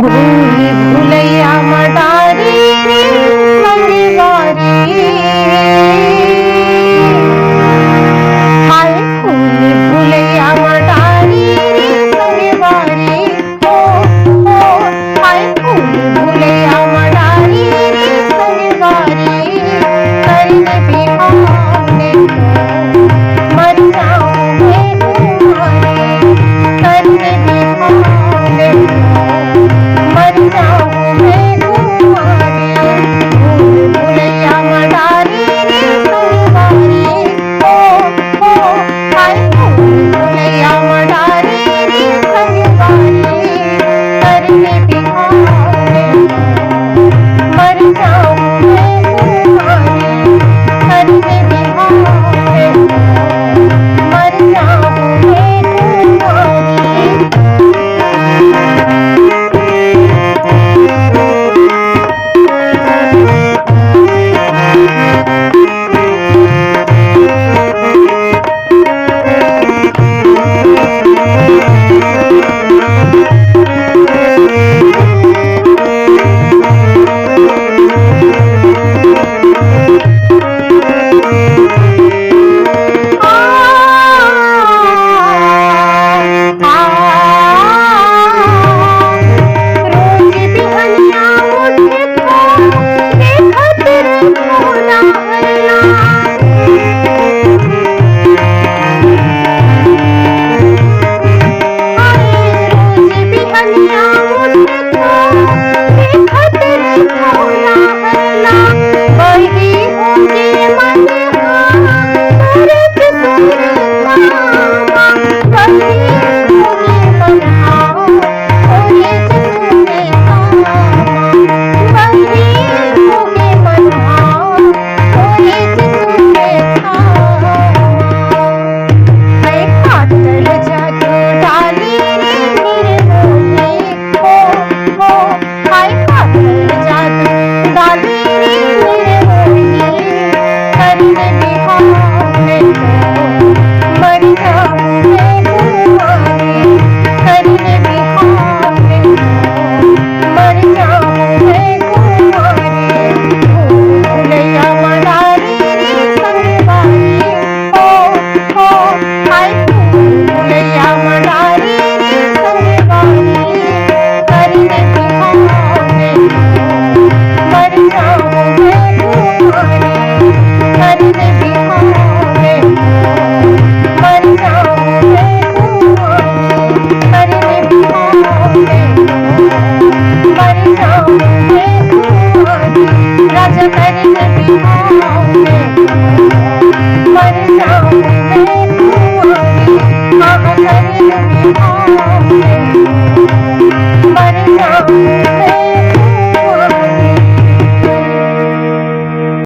भूली भुलैया मडारी संगवारी हाय भूली भुलैया मडारी संगवारी हो हाय भूली भुलैया मडारी संगवारी करने भी हमने मर जाऊं मैं तुम्हारी करने भी हमने मर जाऊं मैं तुम्हारी भूल भुलैया मडारी संगवारी हो हाय भूल भुलैया मडारी संगवारी करने भी हमने मर जाऊं मैं तुम्हारी करने भी हमने मर जाऊं मैं राजा करने भी हमने मर जाऊं मैं तुम्हारी हाँ करने भी हमने मर जाऊं